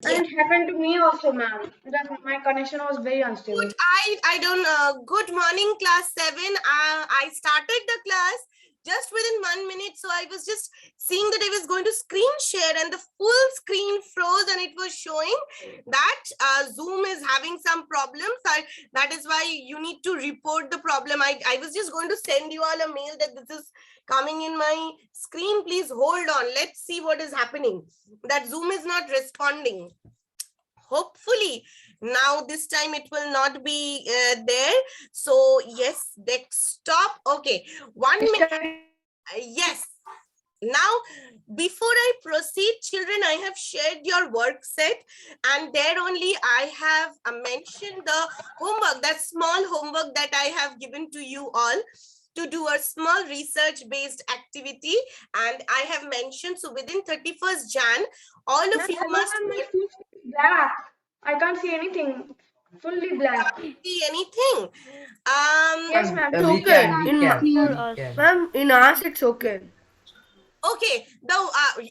Yes. And it happened to me also, ma'am. That my connection was very unstable. Good. I don't. Good morning, class 7. I started the class just within 1 minute, so I was just seeing that I was going to screen share, and the full screen froze, and it was showing that Zoom is having some problems. That is why you need to report the problem. I was just going to send you all a mail that this is coming in my screen. Please hold on. Let's see what is happening. That Zoom is not responding. Hopefully now this time it will not be there. So yes, desktop. Okay, 1 minute. Yes. Now, before I proceed, children, I have shared your work set, and there only I have mentioned the homework, that small homework that I have given to you all to do a small research-based activity. And I have mentioned, so within 31st Jan, all of you must Black. I can't see anything. Fully black. see anything. Yes, ma'am. We Okay. can. Ma'am, in us it's okay. Okay, the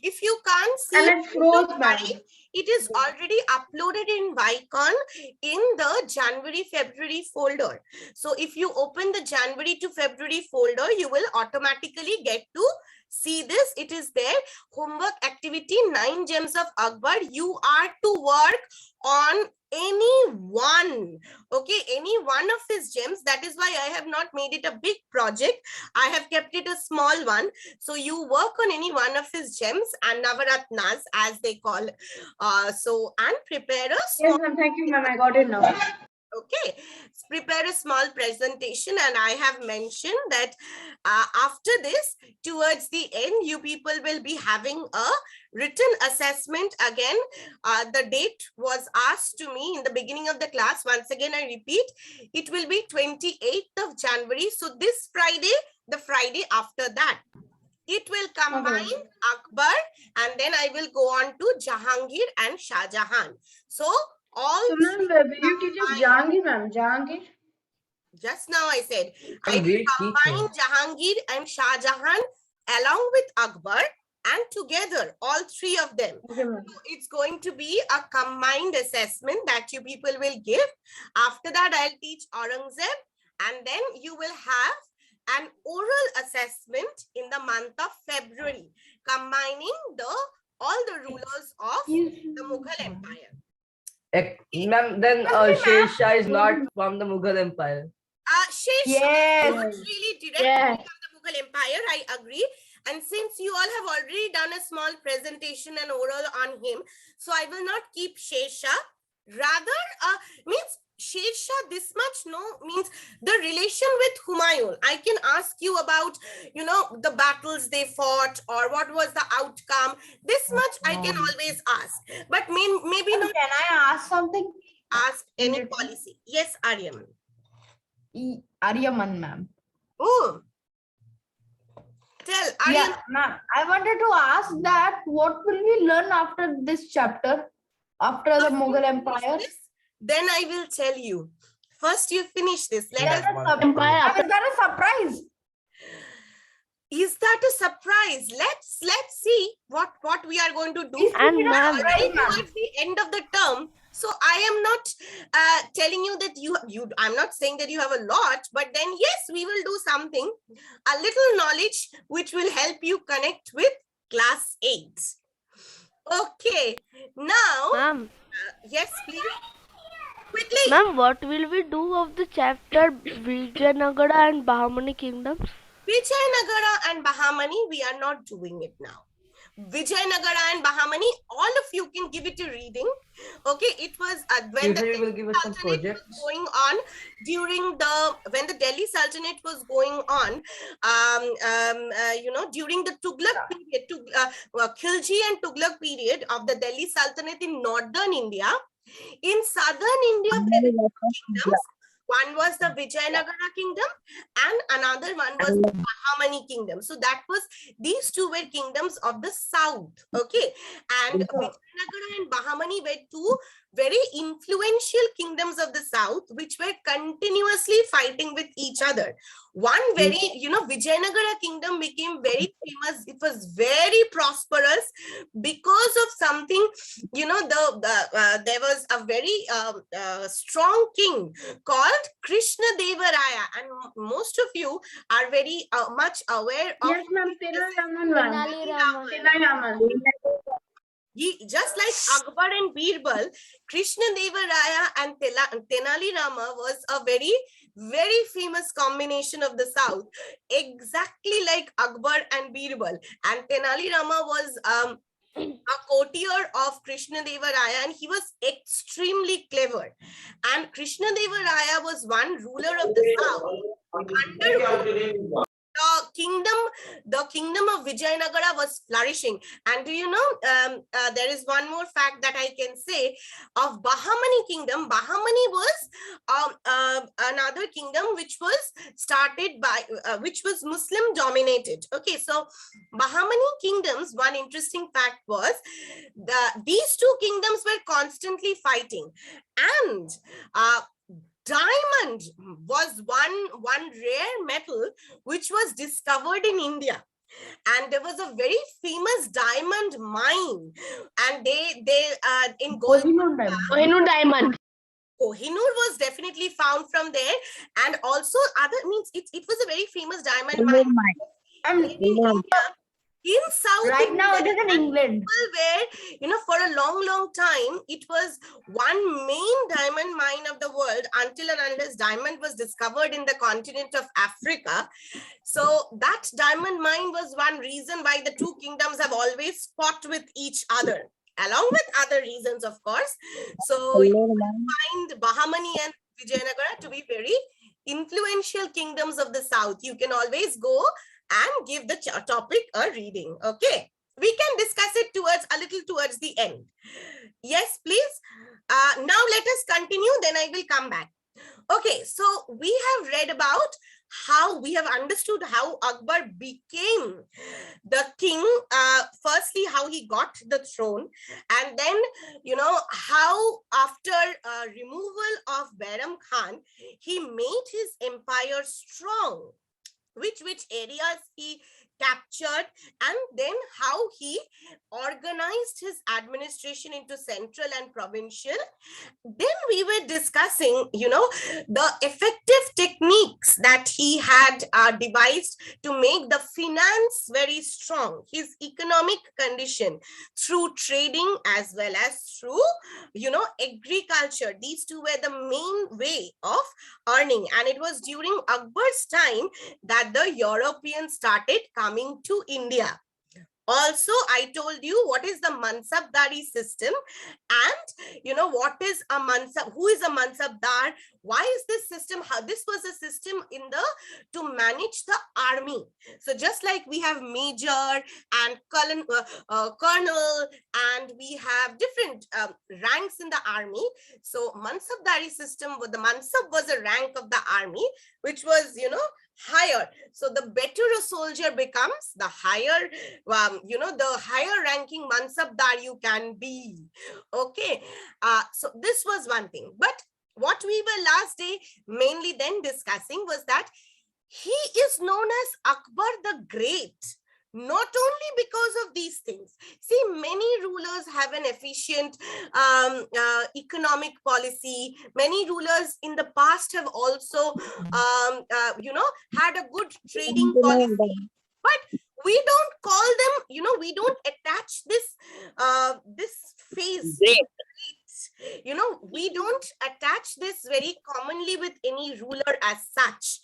if you can't see, And it froze, don't ma'am. worry. It is already uploaded in Vicon in the January-February folder. So if you open the January to February folder, you will automatically get to see this. It is there. Homework activity 9 gems of Akbar. You are to work on any one, okay, any one of his gems. That is why I have not made it a big project. I have kept it a small one. So you work on any one of his gems and Navaratnas, as they call. And prepare a small. Yes, ma'am. Thank you, ma'am. I got it now. Okay, prepare a small presentation, and I have mentioned that after this, towards the end, you people will be having a written assessment again. The date was asked to me in the beginning of the class. Once again, I repeat, it will be 28th of January. So this Friday, the Friday after that, it will combine Akbar, and then I will go on to Jahangir and Shah Jahan. So all So, ma'am, will you teach us Jahangir, ma'am? Jahangir? just now I said I will combine Jahangir and Shah Jahan along with Akbar, and together all three of them. Okay, ma'am. So it's going to be a combined assessment that you people will give. After that, I'll teach Aurangzeb, and then you will have an oral assessment in the month of February, combining all the rulers of the Mughal Empire. Ma'am, then Sher is not from the Mughal Empire. Sher Yes. not really directly from the Mughal Empire, I agree. And since you all have already done a small presentation and oral on him, so I will not keep Sher Shah. Rather, means Sher Shah, this much no, means the relation with Humayun. I can ask you about, the battles they fought or what was the outcome. This much I can always ask. But maybe not. Can I ask something? Ask any policy. Yes, Aryaman. Aryaman, ma'am. Oh. Tell Aryaman. Yeah, ma'am. I wanted to ask that what will we learn after this chapter? After the Mughal Empire? Then I will tell you. First, you finish this. Is that a surprise? Is that a surprise? Let's see what we are going to do. And ma'am, towards the end of the term. So I am not telling you that you. I'm not saying that you have a lot, but then yes, we will do something, a little knowledge which will help you connect with class 8. Okay, now, Ma'am, yes, please. Quickly. ma'am, what will we do of the chapter Vijayanagara and Bahamani kingdoms? Vijayanagara and Bahamani, we are not doing it now. Vijayanagara and Bahamani, all of you can give it a reading. Okay, it was when the Delhi Sultanate was going on when the Delhi Sultanate was going on, during the Tughlaq period, Khilji and Tughlaq period of the Delhi Sultanate in northern India. In southern India, there were kingdoms. One was the Vijayanagara kingdom and another one was the Bahamani kingdom. So that was, these two were kingdoms of the south. Okay. And Vijayanagara and Bahamani were two very influential kingdoms of the south, which were continuously fighting with each other. One very, Vijayanagara kingdom became very famous. It was very prosperous because of something, there was a very strong king called Krishna Devaraya, and most of you are very much aware of. Yes, ma'am. Tenali Raman. Just like Akbar and Birbal, Krishna Devaraya and Tenali Rama was a very, very famous combination of the south, exactly like Akbar and Birbal. And Tenali Rama was a courtier of Krishna Devaraya, and he was extremely clever. And Krishna Devaraya was one ruler of the south under whom the kingdom of Vijayanagara was flourishing. And do you know, there is one more fact that I can say of Bahamani kingdom. Bahamani was another kingdom which was started by, which was Muslim dominated. Okay, so Bahamani kingdoms, one interesting fact was these two kingdoms were constantly fighting, and diamond was one rare metal which was discovered in India, and there was a very famous diamond mine, and they in Kohinoor diamond. Kohinoor was definitely found from there, and also other means it was a very famous diamond mine. And In India, in South right India, now it is in England. where, for a long time, it was one main diamond mine of the world until and unless diamond was discovered in the continent of Africa. So that diamond mine was one reason why the two kingdoms have always fought with each other, along with other reasons, of course. So you find Bahamani and Vijayanagara to be very influential kingdoms of the south. You can always go and give the topic a reading. Okay, we can discuss it a little towards the end. Yes, please. Now let us continue, then I will come back. Okay, so we have read about how we have understood how Akbar became the king. Firstly, how he got the throne, and then how after removal of Bairam Khan, he made his empire strong. Which areas he captured, and then how he organized his administration into central and provincial. Then we were discussing, the effective techniques that he had devised to make the finance very strong, his economic condition through trading as well as through, agriculture. These two were the main way of earning, and it was during Akbar's time that the Europeans started coming to India. Also, I told you what is the Mansabdari system, and what is a Mansab, who is a Mansabdar, why is this system, how this was a system to manage the army. So just like we have major and colonel, and we have different ranks in the army. So Mansabdari system, the Mansab was a rank of the army, which was, higher. So the better a soldier becomes, the higher, the higher ranking Mansabdar you can be. Okay. So this was one thing. But what we were last day mainly then discussing was that he is known as Akbar the Great. Not only because of these things. See, many rulers have an efficient economic policy. Many rulers in the past have also, had a good trading policy. But we don't call them, we don't attach this phase. We don't attach this very commonly with any ruler as such.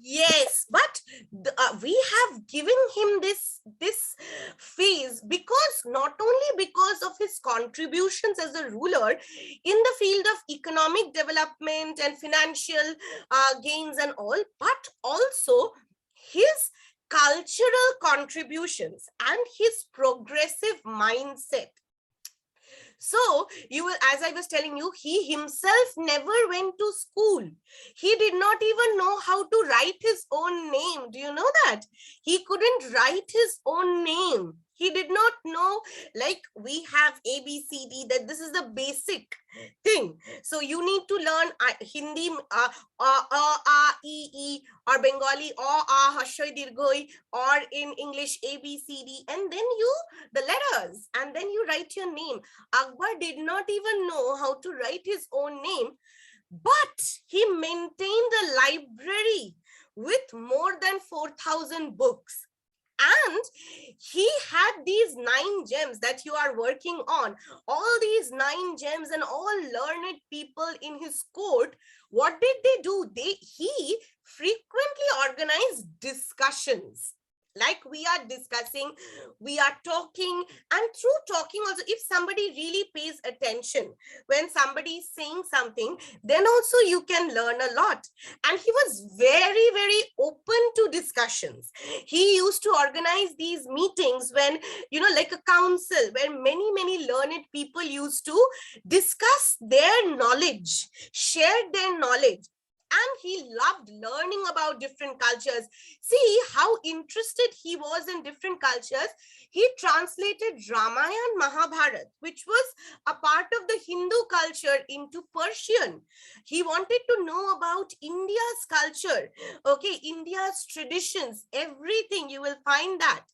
Yes, but we have given him this phase because not only because of his contributions as a ruler in the field of economic development and financial gains and all, but also his cultural contributions and his progressive mindset. So you will, as I was telling you, he himself never went to school. He did not even know how to write his own name. Do you know that? He couldn't write his own name. He did not know, like we have A, B, C, D, that this is the basic thing. So you need to learn Hindi, E, or Bengali, Hashoy, Dirghoi, or in English, A, B, C, D, and then the letters, and then you write your name. Akbar did not even know how to write his own name, but he maintained a library with more than 4,000 books. And he had these 9 gems that you are working on. All these 9 gems and all learned people in his court. What did they do? He frequently organized discussions. Like we are discussing, we are talking, and through talking also, if somebody really pays attention, when somebody is saying something, then also you can learn a lot. And he was very, very open to discussions. He used to organize these meetings when, like a council, where many, many learned people used to discuss their knowledge, share their knowledge. And he loved learning about different cultures. See how interested he was in different cultures. He translated Ramayana and Mahabharata, which was a part of the Hindu culture, into Persian. He wanted to know about India's culture, okay, India's traditions, everything. You will find that.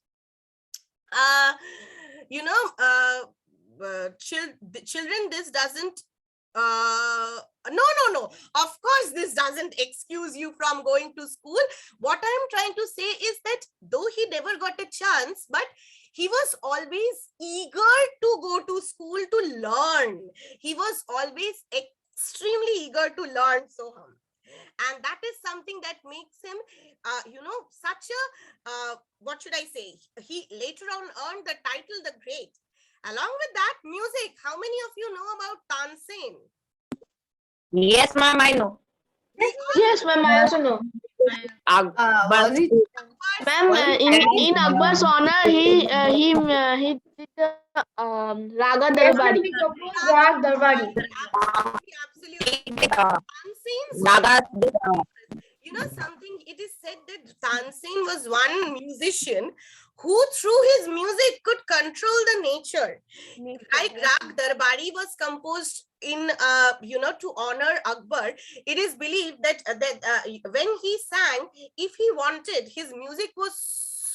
Children, this doesn't no, of course this doesn't excuse you from going to school. What I'm trying to say is that though he never got a chance, but he was always eager to go to school to learn. He was always extremely eager to learn, Soham. And that is something that makes him, such a, what should I say? He later on earned the title, the Great. Along with that, music. How many of you know about Tansen? Yes, ma'am, I know. Yes, ma'am, I also know. Was it? Ma'am, in Akbar's honor, he did the Raga Yes, Darbari. we composed Rag Darbari. Absolutely. Uh, Tansen's, Naga, something, it is said that Tansen was one musician who through his music could control the nature. Like Rag Darbari was composed in, to honor Akbar. It is believed that, when he sang, if he wanted, his music was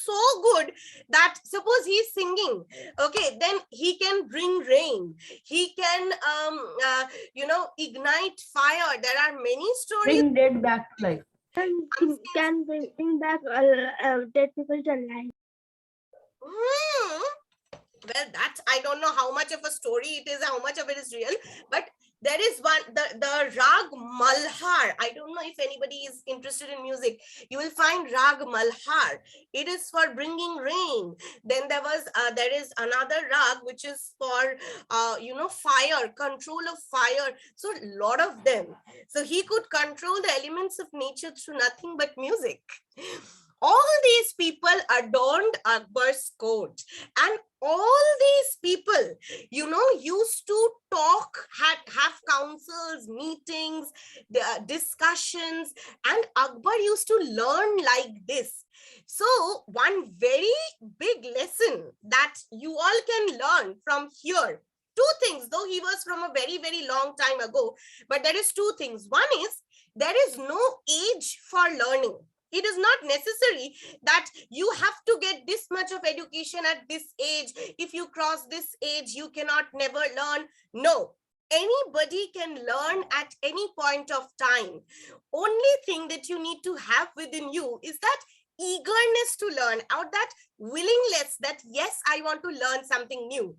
so good that suppose he's singing, okay, then he can bring rain. He can, ignite fire. There are many stories. Bring dead back to life. Can bring back dead people to life. Well, that's, I don't know how much of a story it is, how much of it is real, but there is one, the Rag Malhar. I don't know if anybody is interested in music. You will find Rag Malhar. It is for bringing rain. Then there is another Rag which is for, fire, control of fire. So a lot of them. So he could control the elements of nature through nothing but music. All these people adorned Akbar's court, and all these people, used to talk, have councils, meetings, discussions, and Akbar used to learn like this. So one very big lesson that you all can learn from here, 2 things, though he was from a very, very long time ago, but there is 2 things. One is, there is no age for learning. It is not necessary that you have to get this much of education at this age. If you cross this age, you cannot never learn. No, anybody can learn at any point of time. Only thing that you need to have within you is that eagerness to learn, or that willingness that, yes, I want to learn something new.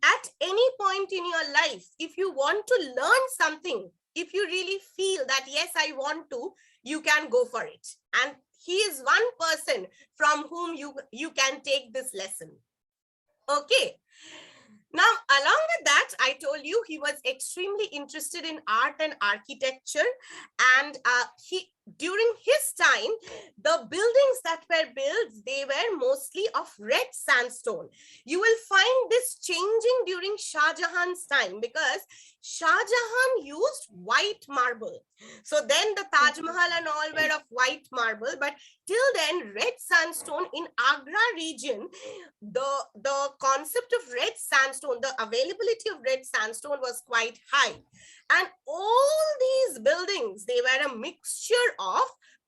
At any point in your life, if you want to learn something, if you really feel that, yes, I want to, you can go for it. And he is one person from whom you can take this lesson. Okay. Now, along with that, I told you, he was extremely interested in art and architecture, and during his time, the buildings that were built, they were mostly of red sandstone. You will find this changing during Shah Jahan's time, because Shah Jahan used white marble. So then the Taj Mahal and all were of white marble, but till then, red sandstone in Agra region, the concept of red sandstone, the availability of red sandstone was quite high. And all these buildings, they were a mixture of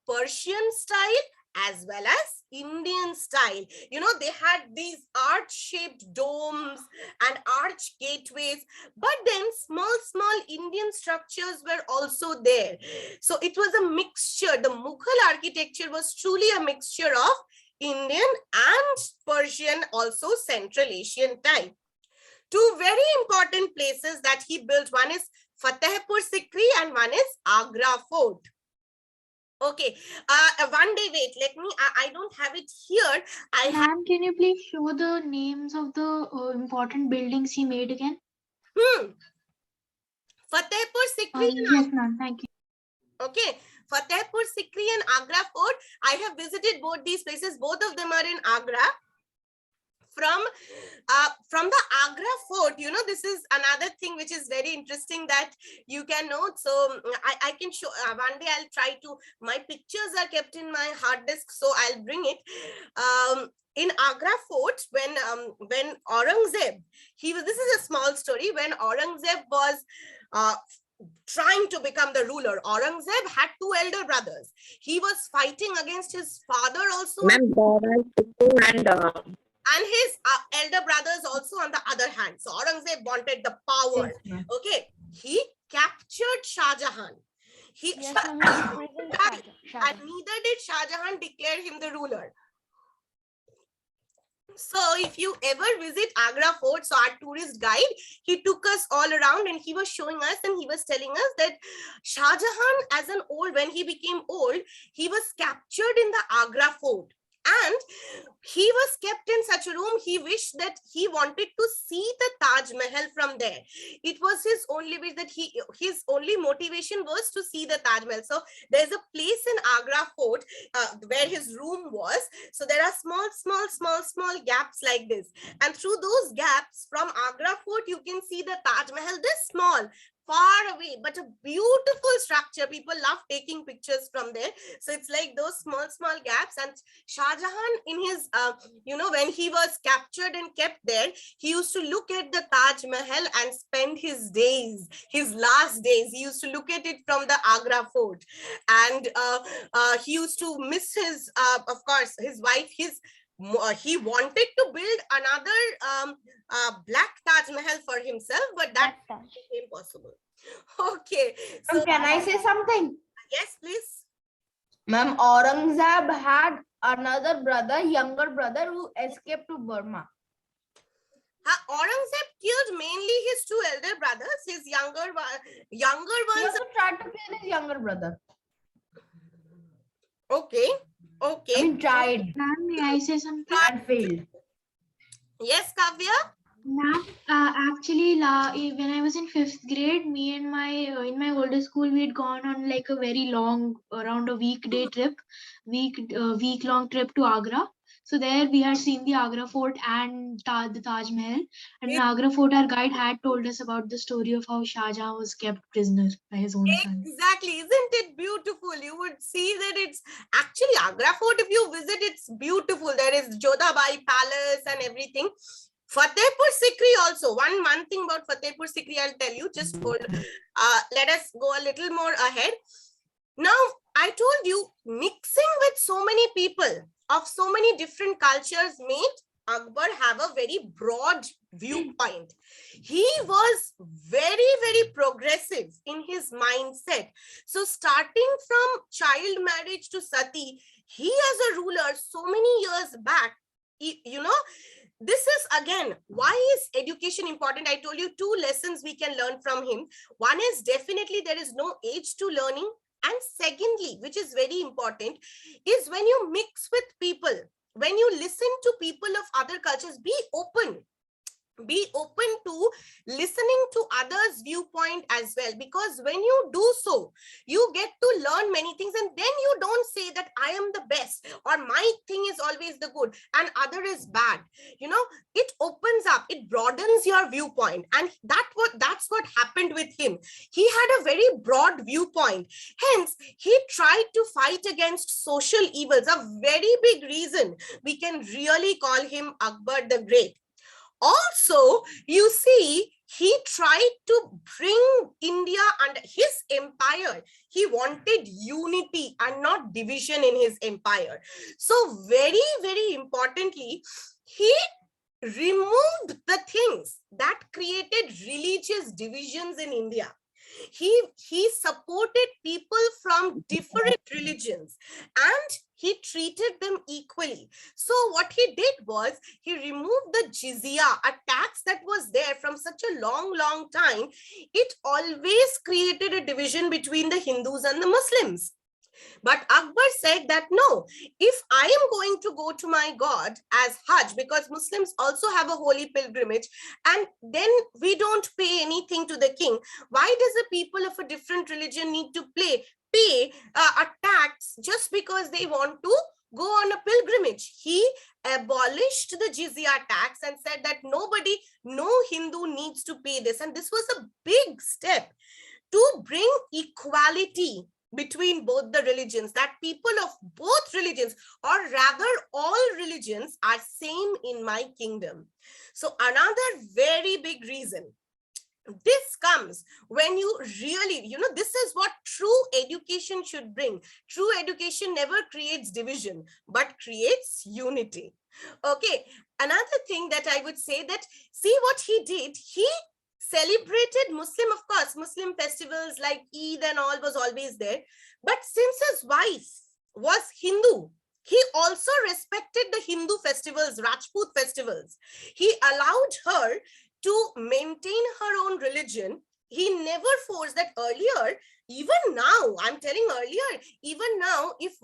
Persian style as well as Indian style. You know, they had these arch-shaped domes and arch gateways, but then small Indian structures were also there. So it was a mixture. The Mughal architecture was truly a mixture of Indian and Persian, also Central Asian type. Two very important places that he built, one is Fatehpur Sikri and one is Agra Fort. Okay, one day, wait, let me, I don't have it here. Ma'am, can you please show the names of the important buildings he made again? Fatehpur Sikri. Yes, ma'am. Thank you. Okay, Fatehpur Sikri and Agra Fort. I have visited both these places. Both of them are in Agra. From the Agra Fort, you know, this is another thing which is very interesting that you can note. So I can show, one day I'll try to, my pictures are kept in my hard disk, so I'll bring it. In Agra Fort, when Aurangzeb, this is a small story, when Aurangzeb was trying to become the ruler, Aurangzeb had two elder brothers. He was fighting against his father also. And his elder brothers also on the other hand. So Aurangzeb wanted the power. Yes, okay, he captured Shah Jahan. Yes, ma'am, he imprisoned Shah And Jahan. neither did Shah Jahan declare him the ruler. So if you ever visit Agra Fort, so our tourist guide, he took us all around and he was showing us and he was telling us that Shah Jahan, when he became old, he was captured in the Agra Fort. And he was kept in such a room, he wished that he wanted to see the Taj Mahal from there. It was his only wish, that his only motivation was to see the Taj Mahal. So there's a place in Agra Fort where his room was. So there are small gaps like this. And through those gaps from Agra Fort, you can see the Taj Mahal, this small, far away, but a beautiful structure. People love taking pictures from there. So it's like those small gaps. And Shah Jahan, in his, when he was captured and kept there, he used to look at the Taj Mahal and spend his days, his last days. He used to look at it from the Agra Fort. And he used to miss his, of course, his wife, he wanted to build another black Taj Mahal for himself, but that became possible. Okay. So can I say something? Yes, please. Ma'am, Aurangzeb had another brother, younger brother, who escaped to Burma. Aurangzeb killed mainly his two elder brothers. His younger He ones. also tried to kill his younger brother. Okay. I mean, tried Ma'am, may I say something? and failed. Yes, Kavya. Ma'am, actually, when I was in 5th grade, me and in my older school, we had gone on like a very long, around a week-long trip to Agra. So there we had seen the Agra Fort and the Taj Mahal. And in Agra Fort, our guide had told us about the story of how Shah Jahan was kept prisoner by his own son. Exactly. Isn't it beautiful? You would see that it's actually Agra Fort. If you visit, it's beautiful. There is Jodhabai Palace and everything. Fatehpur Sikri also. One thing about Fatehpur Sikri, I'll tell you. Just hold. Let us go a little more ahead. Now, I told you, mixing with so many people of so many different cultures made Akbar have a very broad viewpoint. He was very progressive in his mindset. So starting from child marriage to sati, he as a ruler so many years back, this is again, why is education important? I told you 2 lessons we can learn from him. One is definitely there is no age to learning. And secondly, which is very important, is when you mix with people, when you listen to people of other cultures, be open. be open to listening to others' viewpoint as well, because when you do so, you get to learn many things, and then you don't say that I am the best or my thing is always the good and other is bad. It opens up, it broadens your viewpoint, and that's what happened with him. He had a very broad viewpoint, hence he tried to fight against social evils. A very big reason we can really call him Akbar the Great. Also, you see, he tried to bring India under his empire. He wanted unity and not division in his empire. So very, very importantly, he removed the things that created religious divisions in India. He supported people from different religions, and he treated them equally. So what he did was he removed the jizya, a tax that was there from such a long time. It always created a division between the Hindus and the Muslims. But Akbar said that no, if I am going to go to my God as Hajj, because Muslims also have a holy pilgrimage, and then we don't pay anything to the king, why does the people of a different religion need to pay a tax just because they want to go on a pilgrimage? He abolished the jizya tax and said that no Hindu needs to pay this. And this was a big step to bring equality between both the religions, that people of both religions, or rather all religions, are same in my kingdom. So another very big reason, this comes when you really, this is what true education should bring. True education never creates division, but creates unity. Okay, another thing that I would say, that see what he did, he celebrated Muslim festivals like Eid and all was always there. But since his wife was Hindu, he also respected the Hindu festivals, Rajput festivals. He allowed her to maintain her own religion. He never forced that. Earlier, even now, I'm telling earlier, even now, if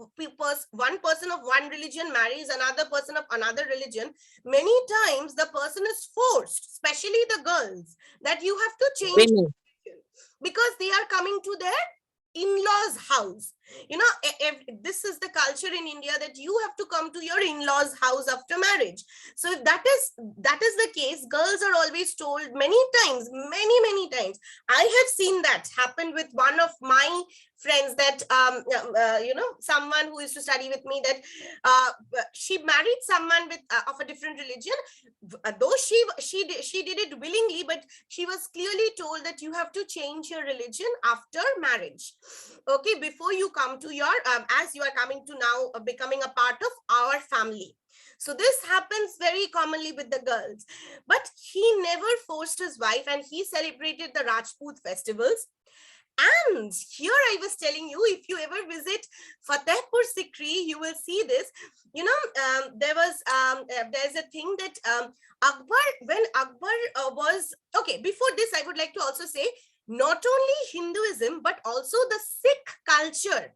one person of one religion marries another person of another religion, many times the person is forced, especially the girls, that you have to change Women. because they are coming to their in-laws house. This is the culture in India, that you have to come to your in-laws house after marriage. So if that is the case, girls are always told many times. I have seen that happen with one of my friends, that someone who used to study with me, that she married someone with of a different religion, though she did it willingly, but she was clearly told that you have to change your religion after marriage, okay, before you come to your as you are coming to now becoming a part of our family. So this happens very commonly with the girls, but he never forced his wife, and he celebrated the Rajput festivals. And here I was telling you, if you ever visit Fatehpur Sikri, you will see this. There's a thing that when Akbar was, okay, before this, I would like to also say, not only Hinduism, but also the Sikh culture.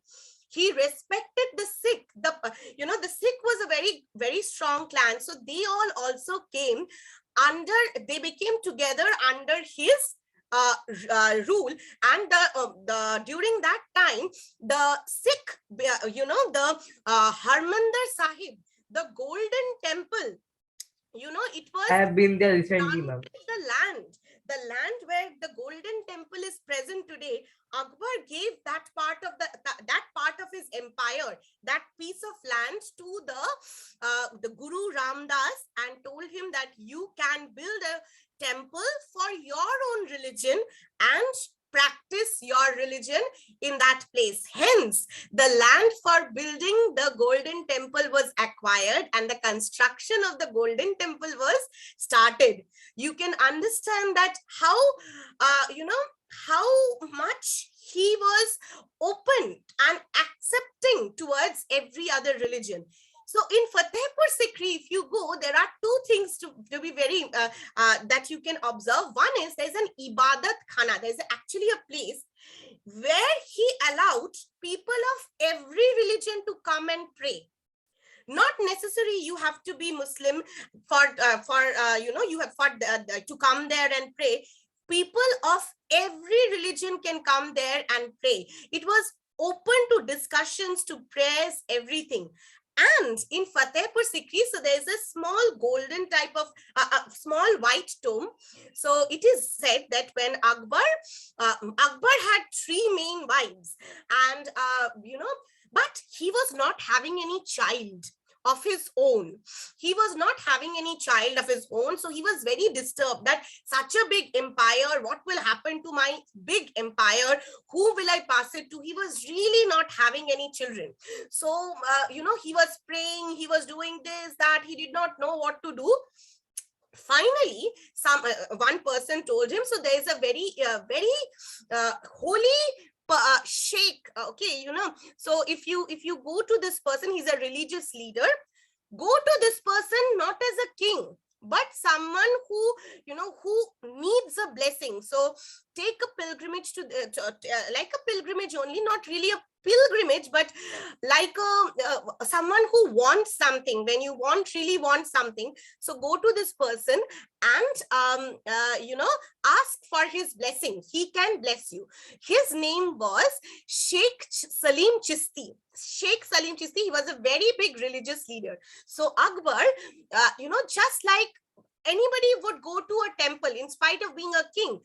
He respected the Sikh. The Sikh was a very, very strong clan. So they all also came they became together under his rule, and during that time, the Sikh, the Harmandir Sahib, the Golden Temple, it I was have been there recently, ma'am. the land where the Golden Temple is present today. Akbar gave that part of his empire, that piece of land, to the Guru Ramdas, and told him that you can build a temple for your own religion and practice your religion in that place. Hence, the land for building the Golden Temple was acquired, and the construction of the Golden Temple was started. You can understand that how much he was open and accepting towards every other religion. So in Fatehpur Sikri, if you go, there are two things to be very that you can observe. One is there's an Ibadat Khana. There's actually a place where he allowed people of every religion to come and pray. Not necessary you have to be Muslim for you have to come there and pray. People of every religion can come there and pray. It was open to discussions, to prayers, everything. And in Fatehpur Sikri, so there's a small golden type of small white tomb. So it is said that when Akbar had 3 main wives, and but he was not having any child of his own. He was not having any child of his own. So he was very disturbed that such a big empire, what will happen to my big empire? Who will I pass it to? He was really not having any children. So, he was praying, he was doing this, that, he did not know what to do. Finally, one person told him, so there is a very holy sheikh, okay, so if you go to this person, he's a religious leader. Go to this person not as a king, but someone who who needs a blessing. So take a pilgrimage to like a pilgrimage only, not really a pilgrimage, but like someone who wants something. When you really want something, so go to this person and ask for his blessing. He can bless you. His name was Sheikh Salim Chisti. Sheikh Salim Chisti, he was a very big religious leader. So Akbar, just like anybody would go to a temple in spite of being a king,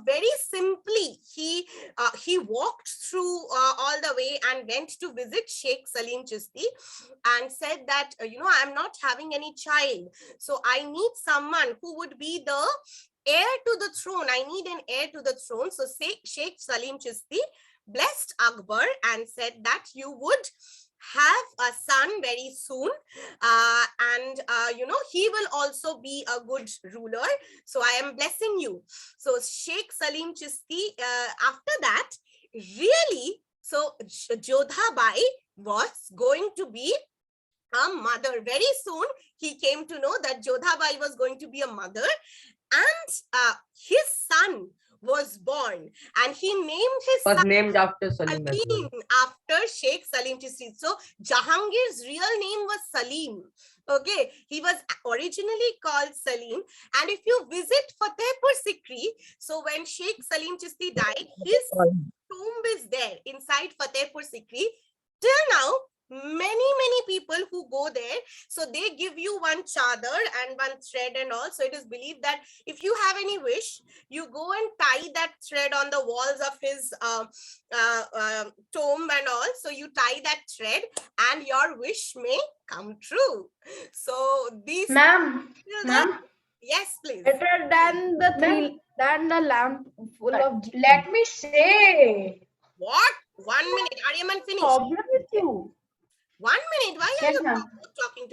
very simply he walked through all the way and went to visit Sheikh Salim Chisti and said that I'm not having any child, so I need someone who would be the heir to the throne. I need an heir to the throne. So Sheikh Salim Chisti blessed Akbar and said that you would have a son very soon, and he will also be a good ruler. So I am blessing you. So Sheikh Salim Chisti, after that, really, so Jodha Bai was going to be a mother. Very soon, he came to know that Jodha Bai was going to be a mother, and his son was born, and he named his Was son named after Salim as well. Salim, after Sheikh Salim Chisti. So Jahangir's real name was Salim. Okay, he was originally called Salim. And if you visit Fatehpur Sikri, so when Sheikh Salim Chisti died, his tomb is there inside Fatehpur Sikri. Till now, many people who go there, so they give you one chadar and one thread and all. So it is believed that if you have any wish, you go and tie that thread on the walls of his tomb and all. So you tie that thread and your wish may come true. So these Ma'am, yes, please. Better than the lamp full of let me say. What? 1 minute. Aryaman, finish. problem with you. 1 minute. Why are Yes, you ma'am. talking to